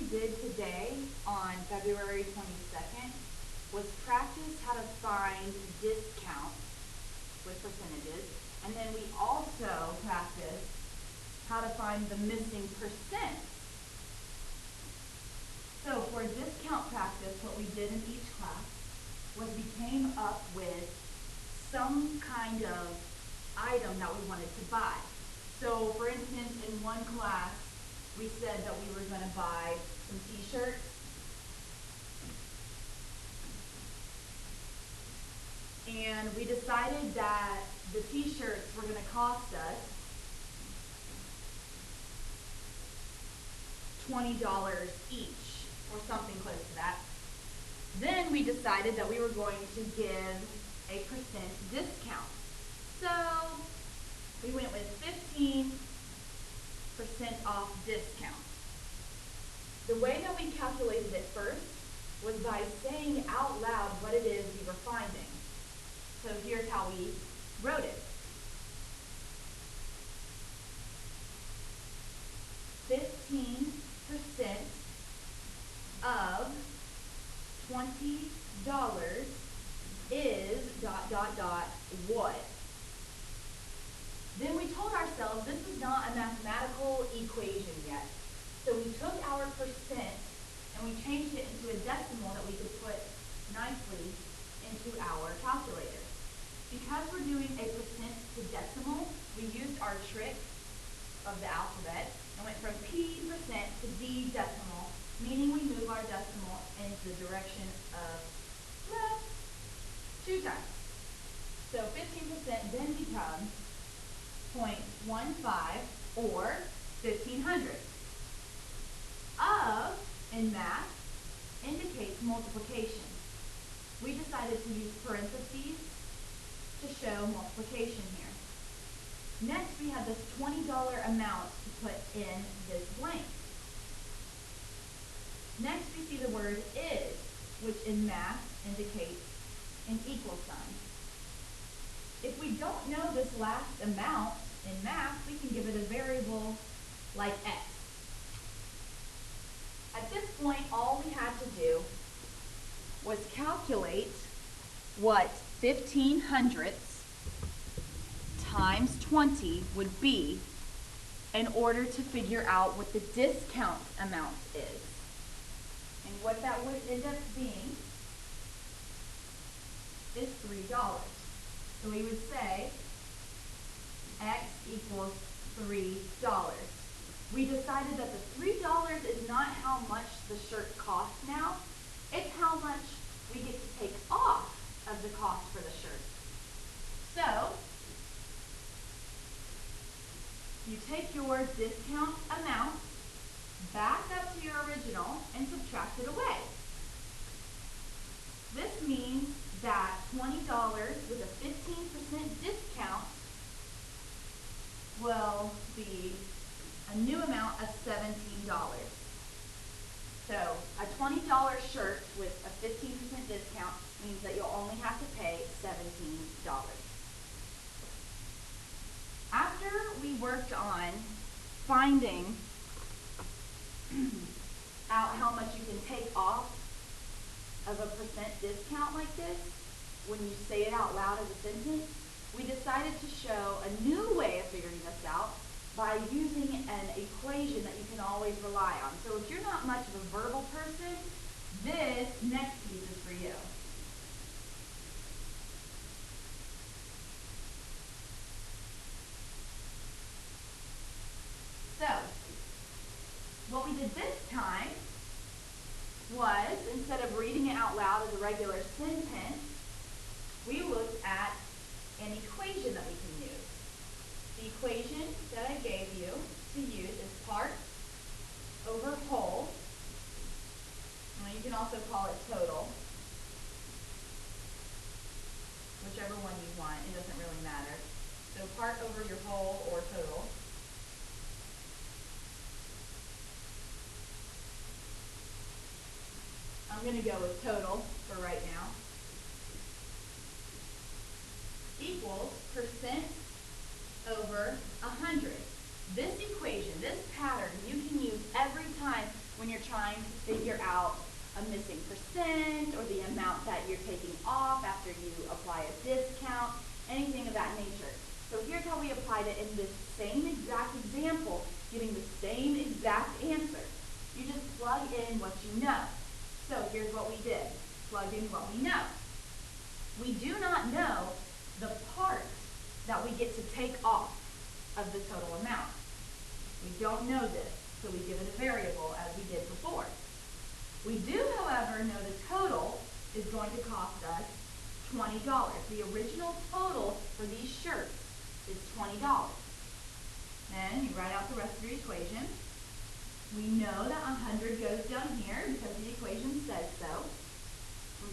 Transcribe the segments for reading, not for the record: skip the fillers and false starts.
we did today on February 22nd was practice how to find discounts with percentages, and then we also practiced how to find the missing percent. So for discount practice, what we did in each class was we came up with some kind of item that we wanted to buy. So for instance, in one class, we said that we were going to buy some t-shirts. And we decided that the t-shirts were going to cost us $20 each, or something close to that. Then we decided that we were going to give a percent discount. So we went with 15% off discount. The way that we calculated it first was by saying out loud what it is we were finding. So here's how we wrote it. 15% of $20 is ... what? Then we told ourselves this is not a mathematical equation yet. So we took our percent and we changed it into a decimal that we could put nicely into our calculator. Because we're doing a percent to decimal, we used our trick of the alphabet and went from P percent to D decimal, meaning we move our decimal into the direction of left 2 times. So 15% then becomes 0.15 or 1,500. Of, in math, indicates multiplication. We decided to use parentheses to show multiplication here. Next, we have this $20 amount to put in this blank. Next, we see the word is, which in math indicates an equal sign. If we don't know this last amount in math, we can give it a variable like x. At this point, all we had to do was calculate what 1,500 times 20 would be in order to figure out what the discount amount is. And what that would end up being is $3. So we would say x equals $3. We decided that the $3 is not how much the shirt costs now, it's how much we get to take off of the cost for the shirt. So, you take your discount amount back up to your original and subtract it away. This means that $20 with a 15% discount will be a new amount of $17. So a $20 shirt with a 15% discount means that you'll only have to pay $17. After we worked on finding out how much you can take off of a percent discount like this, when you say it out loud as a sentence, we decided to show a new way of figuring this out by using an equation that you can always rely on. So if you're not much of a verbal person, this next piece is for you. So, what we did this time was, instead of reading it out loud as a regular sentence, we looked at an equation that we can use. The equation that I gave you to use is part over whole. Well, you can also call it total. Whichever one you want, it doesn't really matter. So part over your whole or total. I'm going to go with total for right now. Equals percent over 100. This equation, this pattern, you can use every time when you're trying to figure out a missing percent or the amount that you're taking off after you apply a discount, anything of that nature. So here's how we applied it in this same exact example, giving the same exact answer. You just plug in what you know. So here's what we did. Plug in what we know. We do not know the part that we get to take off of the total amount. We don't know this, so we give it a variable as we did before. We do, however, know the total is going to cost us $20. The original total for these shirts is $20. Then you write out the rest of your equation. We know that 100 goes down here because the equation says so.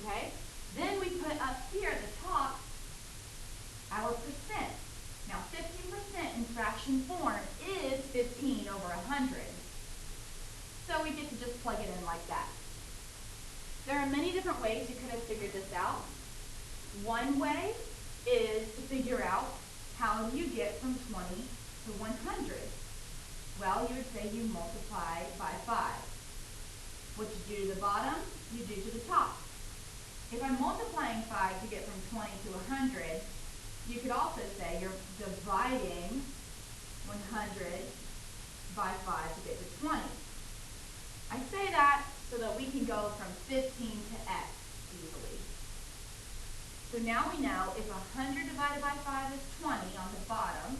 Okay? Then we put up here at the top our percent. Now 15% in fraction form is 15 over 100. So we get to just plug it in like that. There are many different ways you could have figured this out. One way is to figure out how do you get from 20 to 100. Well, you would say you multiply by 5. What you do to the bottom, you do to the top. If I'm multiplying 5 to get from 20 to 100, you could also say you're dividing 100 by 5 to get to 20. I say that so that we can go from 15 to x easily. So now we know if 100 divided by 5 is 20 on the bottom,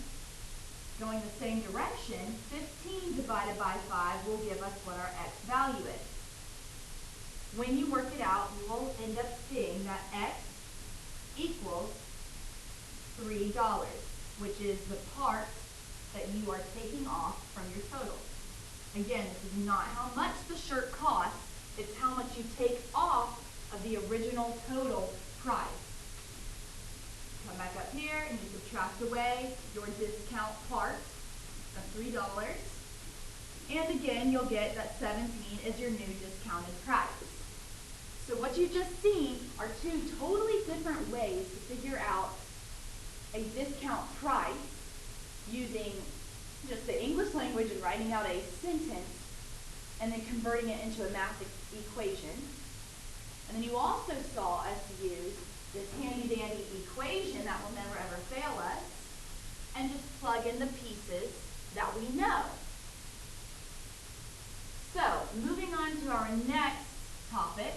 going the same direction, 15 divided by 5 will give us what our x value is. When you work it out, you will end up seeing that x equals $3, which is the part that you are taking off from your total. Again, this is not how much the shirt costs, it's how much you take off of the original total price. Come back up here and you subtract away your discount part of $3. And again, you'll get that 17 is your new discounted price. So what you've just seen are two totally different ways to figure out a discount price using just the English language and writing out a sentence and then converting it into a math equation. And then you also saw us use this handy dandy equation that will never ever fail us and just plug in the pieces that we know. So moving on to our next topic,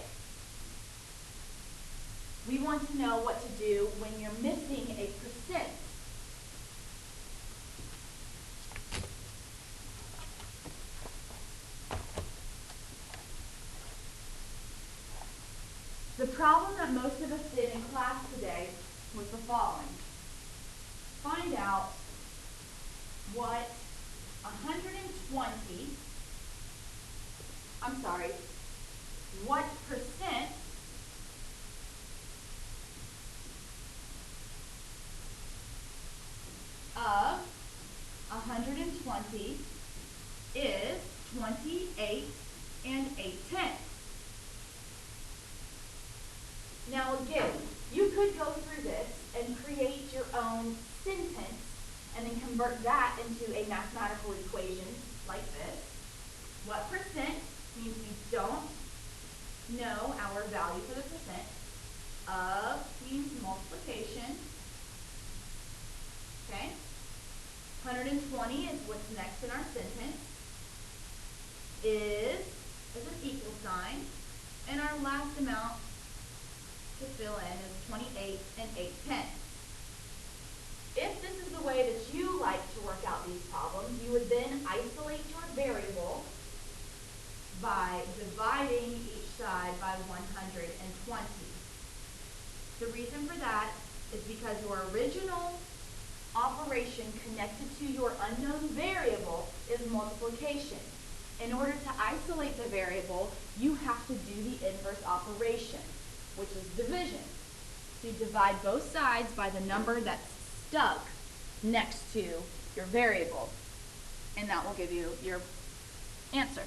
we want to know what to do when you're missing a percent. The problem that most of us did in class today was the following. Find out what what percent of 120 is 28 8/10. Now again, you could go through this and create your own sentence and then convert that into a mathematical equation like this. What percent means we don't know our value for the percent. Of means multiplication. Okay? 120 is what's next in our sentence. Is an equal sign. And our last amount to fill in is 28 8/10. If this is the way that you like to work out these problems, you would then isolate your variable by dividing each side by 120. The reason for that is because your original operation connected to your unknown variable is multiplication. In order to isolate the variable, you have to do the inverse operation, which is division. So you divide both sides by the number that's stuck next to your variable, and that will give you your answer.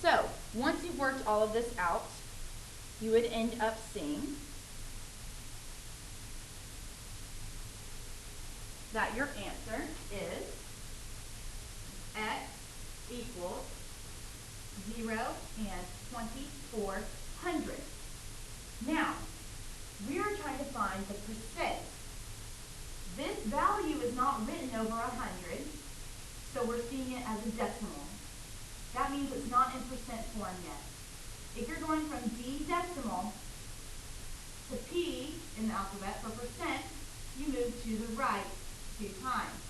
So once you've worked all of this out, you would end up seeing that your answer is x equals 0 and 2400. Now, we are trying to find the percent. This value is not written over 100, so we're seeing it as a decimal. That means it's not in percent form yet. If you're going from D decimal to P in the alphabet for percent, you move to the right 2 times.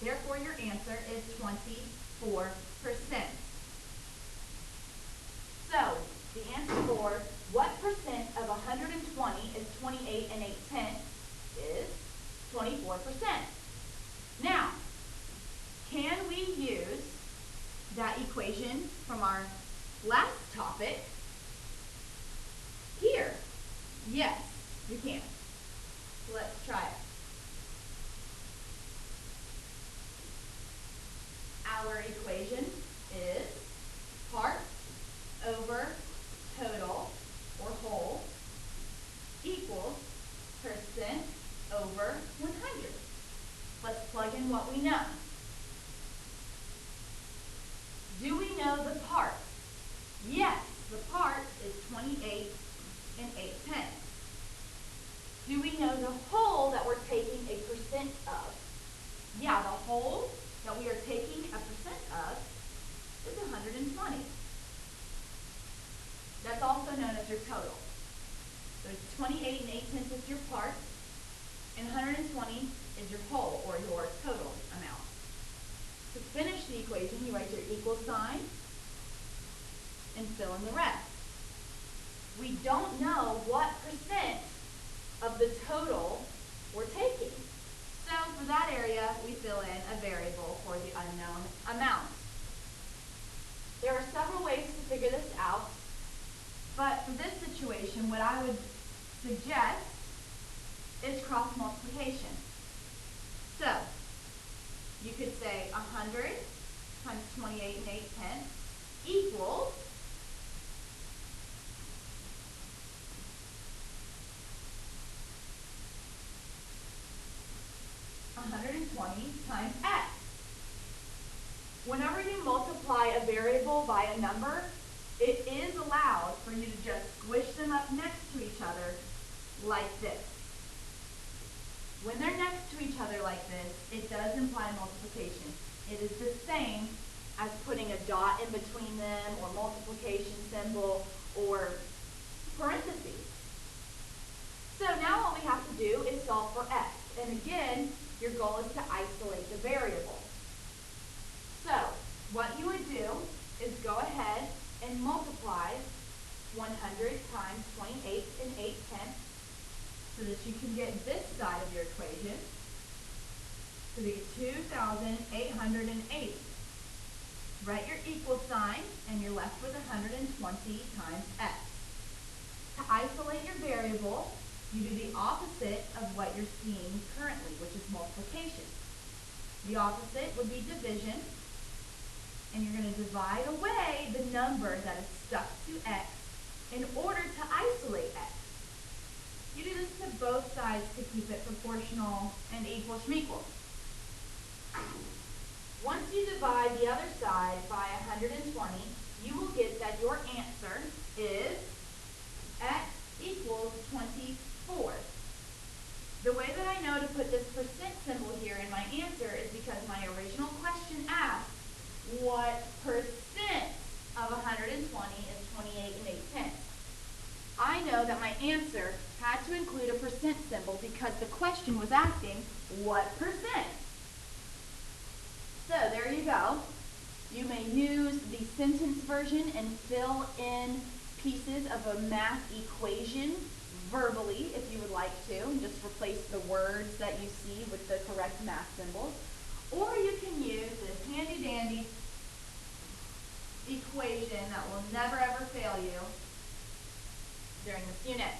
Therefore, your answer is 24%. So, the answer for what percent of 120 is 28 and 8/10 is 24%. Now, can we use that equation from our last topic here? Yes, we can. So let's try it. Our equation is part over total, or whole, equals percent over 100. Let's plug in what we know. Do we know the part? Yes, the part is 28 and 8/10. Do we know the whole that we're taking a percent of? Yeah, the whole that we are taking a percent of is 120. That's also known as your total. So 28 and 8/10 is your part, and 120 is your whole, or your total amount. To finish the equation, you write your equal sign and fill in the rest. We don't know what percent of the total we're taking. So for that area, we fill in a variable for the unknown amount. There are several ways to figure this out, but for this situation, what I would suggest is cross multiplication. So you could say 100 times 28 and 8/10 equals 120 times x. Whenever you multiply a variable by a number, it is allowed for you to just squish them up next to each other like this. When they're next to each other like this, it does imply multiplication. It is the same as putting a dot in between them, or multiplication symbol, or parentheses. So now all we have to do is solve for x. And again, your goal is to isolate the variable. So what you would do is go ahead and multiply 100 times 28 and 8/10 so that you can get this side of your equation to be 2,880. Write your equal sign, and you're left with 120 times x. To isolate your variable, you do the opposite of what you're seeing currently, which is multiplication. The opposite would be division, and you're going to divide away the number that is stuck to x in order to isolate x. You do this to both sides to keep it proportional and equal schmequal. Once you divide the other side by 120, you will get that your answer is x equals 24. The way that I know to put this percent symbol here in my answer is because my original question asked what percent of 120 is 28 and 8/10. I know that my answer had to include a percent symbol because the question was asking what percent. So there you go. You may use the sentence version and fill in pieces of a math equation verbally if you would like to, and just replace the words that you see with the correct math symbols. Or you can use this handy dandy equation that will never ever fail you during this unit.